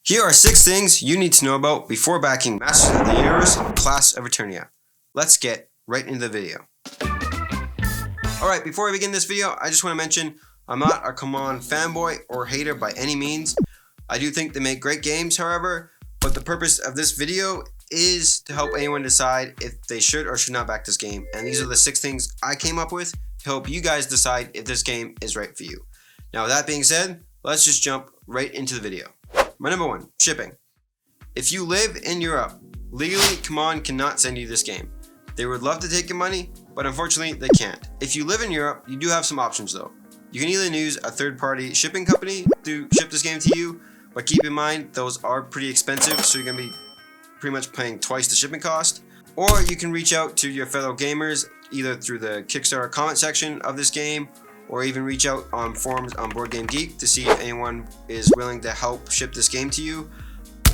Here are 6 things you need to know about before backing Masters of the Universe Class of Eternia. Let's get right into the video. Alright, before we begin this video, I just want to mention I'm not a CMON fanboy or hater by any means. I do think they make great games, however, but the purpose of this video is to help anyone decide if they should or should not back this game. And these are the 6 things I came up with to help you guys decide if this game is right for you. Now with that being said, let's just jump right into the video. My number 1, shipping. If you live in Europe, legally CMON cannot send you this game. They would love to take your money, but unfortunately they can't. If you live in Europe, you do have some options though. You can either use a third-party shipping company to ship this game to you, but keep in mind those are pretty expensive, so you're going to be pretty much paying twice the shipping cost. Or you can reach out to your fellow gamers either through the Kickstarter comment section of this game, or even reach out on forums on BoardGameGeek to see if anyone is willing to help ship this game to you.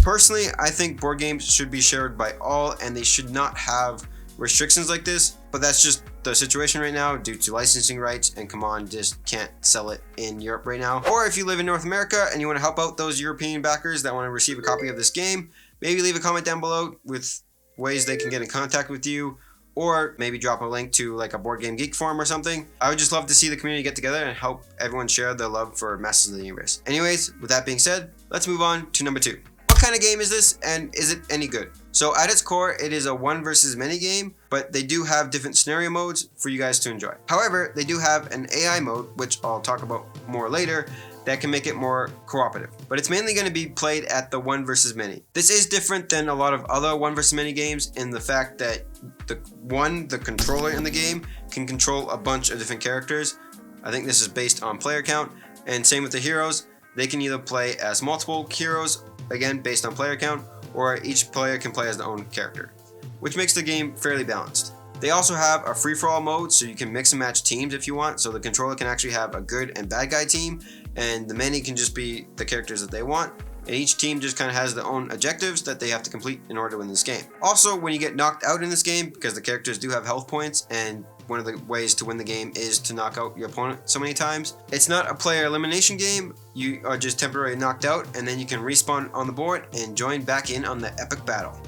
Personally, I think board games should be shared by all and they should not have restrictions like this, but that's just the situation right now due to licensing rights, and CMON just can't sell it in Europe right now. Or if you live in North America and you want to help out those European backers that want to receive a copy of this game, maybe leave a comment down below with ways they can get in contact with you, or maybe drop a link to like a BoardGameGeek forum or something. I would just love to see the community get together and help everyone share their love for Masters of the Universe. Anyways, with that being said, let's move on to number 2. What kind of game is this, and is it any good? So at its core, it is a one versus many game, but they do have different scenario modes for you guys to enjoy. However, they do have an AI mode, which I'll talk about more later, that can make it more cooperative. But it's mainly going to be played at the one versus many. This is different than a lot of other one versus many games in the fact that the controller in the game can control a bunch of different characters. I think this is based on player count, and same with the heroes. They can either play as multiple heroes, again based on player count, or each player can play as their own character, which makes the game fairly balanced. They also have a free-for-all mode, so you can mix and match teams if you want, so the controller can actually have a good and bad guy team, and the many can just be the characters that they want, and each team just kind of has their own objectives that they have to complete in order to win this game. Also, when you get knocked out in this game, because the characters do have health points, and one of the ways to win the game is to knock out your opponent so many times, it's not a player elimination game. You are just temporarily knocked out, and then you can respawn on the board and join back in on the epic battle.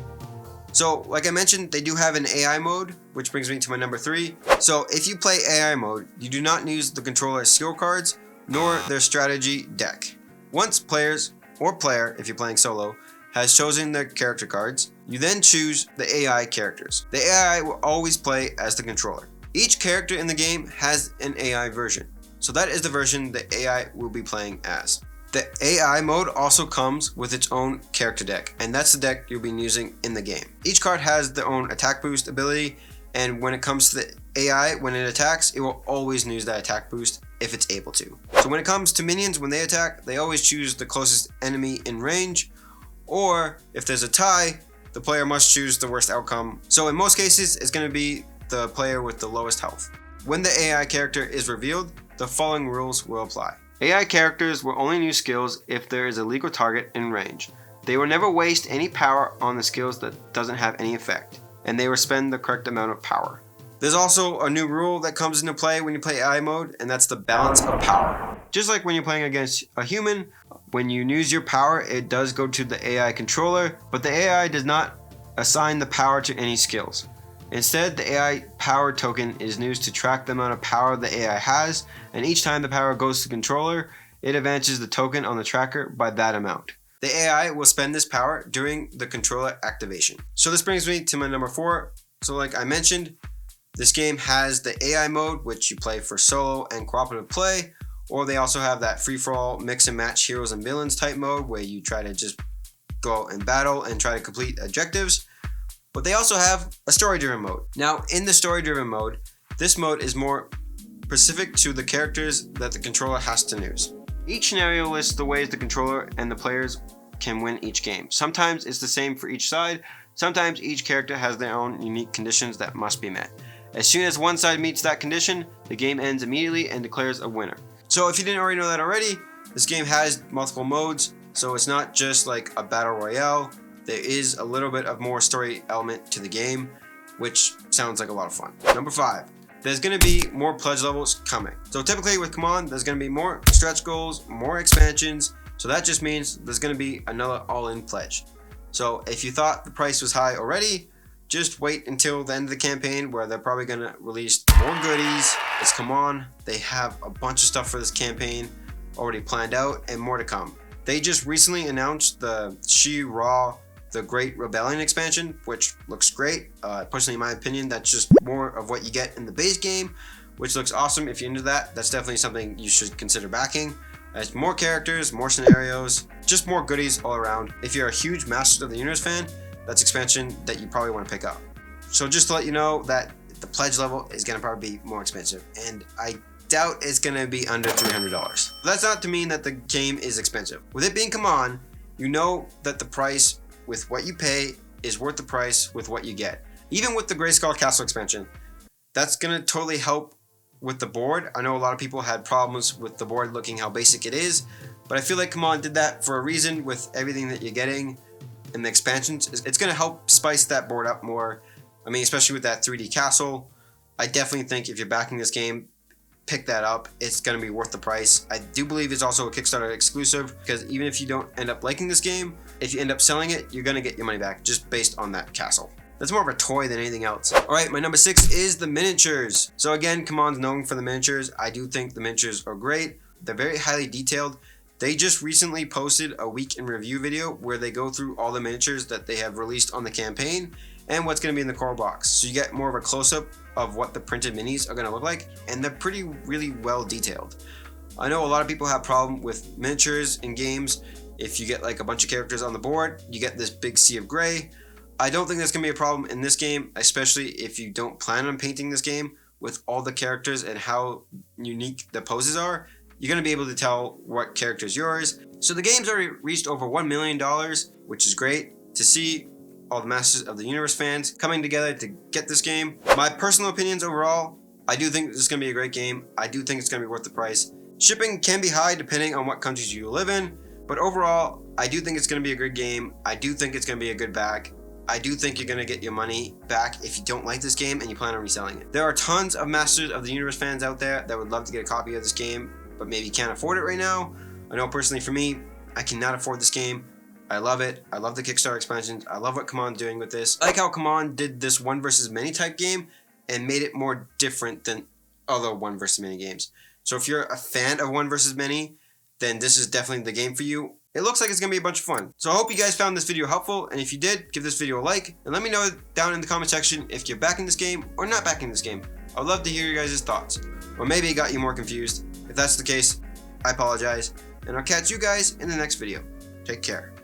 So, like I mentioned, they do have an AI mode, which brings me to my number 3. So, if you play AI mode, you do not use the controller's skill cards, nor their strategy deck. Once players, or player if you're playing solo, has chosen their character cards, you then choose the AI characters. The AI will always play as the controller. Each character in the game has an AI version, so that is the version the AI will be playing as. The AI mode also comes with its own character deck, and that's the deck you'll be using in the game. Each card has their own attack boost ability, and when it comes to the AI, when it attacks, it will always use that attack boost if it's able to. So when it comes to minions, when they attack, they always choose the closest enemy in range, or if there's a tie, the player must choose the worst outcome. So in most cases, it's going to be the player with the lowest health. When the AI character is revealed, the following rules will apply. AI characters will only use skills if there is a legal target in range. They will never waste any power on the skills that doesn't have any effect, and they will spend the correct amount of power. There's also a new rule that comes into play when you play AI mode, and that's the balance of power. Just like when you're playing against a human, when you use your power, it does go to the AI controller, but the AI does not assign the power to any skills. Instead, the AI power token is used to track the amount of power the AI has, and each time the power goes to the controller, it advances the token on the tracker by that amount. The AI will spend this power during the controller activation. So this brings me to my number 4. So like I mentioned, this game has the AI mode, which you play for solo and cooperative play, or they also have that free-for-all mix and match heroes and villains type mode where you try to just go out and battle and try to complete objectives. But they also have a story-driven mode. Now, in the story-driven mode, this mode is more specific to the characters that the controller has to use. Each scenario lists the ways the controller and the players can win each game. Sometimes it's the same for each side. Sometimes each character has their own unique conditions that must be met. As soon as one side meets that condition, the game ends immediately and declares a winner. So if you didn't already know that already, this game has multiple modes, so it's not just like a battle royale. There is a little bit of more story element to the game, which sounds like a lot of fun. Number 5, there's going to be more pledge levels coming. So typically with CMON, there's going to be more stretch goals, more expansions, So that just means there's going to be another all-in pledge. So if you thought the price was high already, just wait until the end of the campaign where they're probably going to release more goodies. It's come on. They have a bunch of stuff for this campaign already planned out and more to come. They just recently announced the She-Ra The Great Rebellion expansion, which looks great. Personally, in my opinion, that's just more of what you get in the base game, which looks awesome. If you're into that, that's definitely something you should consider backing. It's more characters, more scenarios, just more goodies all around. If you're a huge Masters of the Universe fan, that's expansion that you probably want to pick up. So just to let you know that the pledge level is going to probably be more expensive, and I doubt it's going to be under $300. That's not to mean that the game is expensive. With it being come on, you know that the price with what you pay is worth the price with what you get. Even with the Grayskull Castle expansion, that's going to totally help with the board. I know a lot of people had problems with the board looking how basic it is, but I feel like Come On did that for a reason with everything that you're getting in the expansions. It's going to help spice that board up more. I mean, especially with that 3D castle. I definitely think if you're backing this game, pick that up. It's going to be worth the price. I do believe it's also a Kickstarter exclusive, because even if you don't end up liking this game, if you end up selling it, you're going to get your money back just based on that castle. That's more of a toy than anything else. Alright, my number 6 is the miniatures. So again, Come On's known for the miniatures. I do think the miniatures are great. They're very highly detailed. They just recently posted a week in review video where they go through all the miniatures that they have released on the campaign and what's going to be in the core box. So you get more of a close-up of what the printed minis are going to look like, and they're really well detailed. I know a lot of people have problem with miniatures in games. If you get like a bunch of characters on the board, you get this big sea of gray. I don't think that's going to be a problem in this game, especially if you don't plan on painting this game with all the characters and how unique the poses are. You're going to be able to tell what character is yours. So the game's already reached over $1 million, which is great to see all the Masters of the Universe fans coming together to get this game. My personal opinions overall, I do think this is going to be a great game. I do think it's going to be worth the price. Shipping can be high depending on what countries you live in, but overall, I do think it's going to be a good game. I do think it's going to be a good back. I do think you're going to get your money back if you don't like this game and you plan on reselling it. There are tons of Masters of the Universe fans out there that would love to get a copy of this game, but maybe can't afford it right now. I know personally for me, I cannot afford this game. I love it. I love the Kickstarter expansions. I love what Come On's doing with this. I like how Come On did this one versus many type game and made it more different than other one versus many games. So if you're a fan of one versus many, then this is definitely the game for you. It looks like it's going to be a bunch of fun. So I hope you guys found this video helpful, and if you did, give this video a like, and let me know down in the comment section if you're backing this game or not backing this game. I would love to hear your guys' thoughts. Or maybe it got you more confused. If that's the case, I apologize, and I'll catch you guys in the next video. Take care.